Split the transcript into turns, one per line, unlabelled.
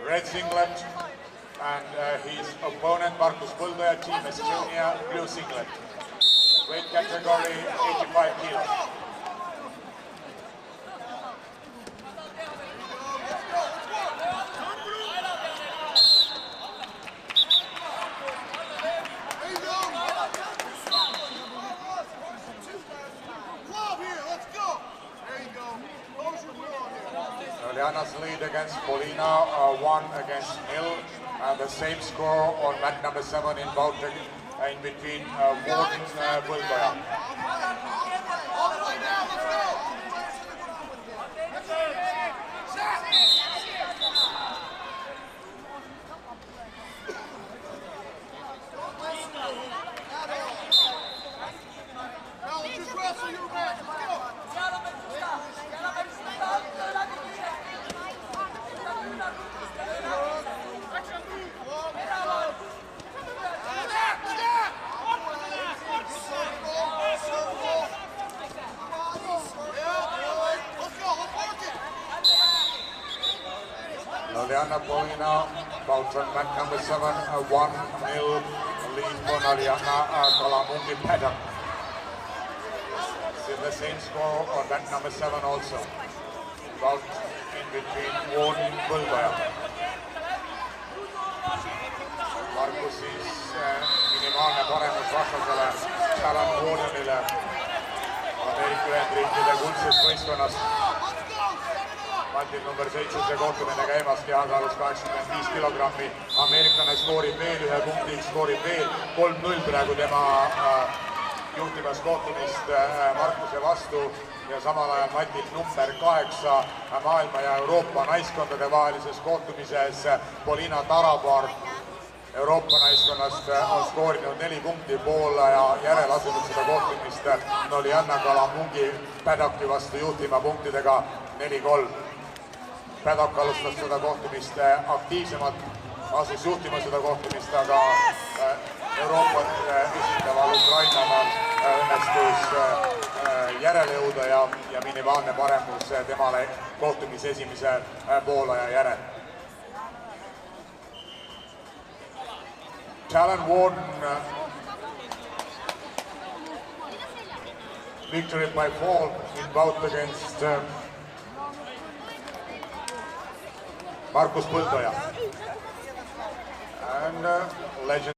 red singlet, and his opponent Markus Põldoja, Team Estonia, blue singlet. Weight category 85 kilos. Juliana's lead against Polina, 1 against 0, and the same score on mat number 7 in bout in between Ward and Põldoja. Juliana Polina, bout on mat number 7, 1-0 lead for Juliana Kalamungi Paddock. Still the same score on mat number 7 also. Bout in between Ward and Põldoja. Markusis minimaalne paremus vastasele Alan Wardenile Ameerika Ühendriikide kuldsest võistkonnast. Matil number 7 kohtumine käimas, kehakaalus 85 kilogrammi. Ameeriklane skoorib veel 1 punkti, skoorib veel 3-0 praegu tema juhtivas kohtumist Markuse vastu ja samal ajal Matil number 8 maailma ja Euroopa naiskondade vahelises kohtumises Polina Tarapar Euroopa naiskonnast on skoorinud 4 punkti Poola ja järel asunud seda kohtumist Juliana Kalamungi Paddocki vastu juhtima punktidega 4-3. Paddock alustas seda kohtumist aktiivsemalt, asus juhtima seda kohtumist, aga Euroopat esindaval Ukrainamaal õnnestus järele jõuda ja minimaalne paremus temale kohtumise esimese poolaja järel. Alan Warden victory by fall in bout against Markus Põldoja. And legend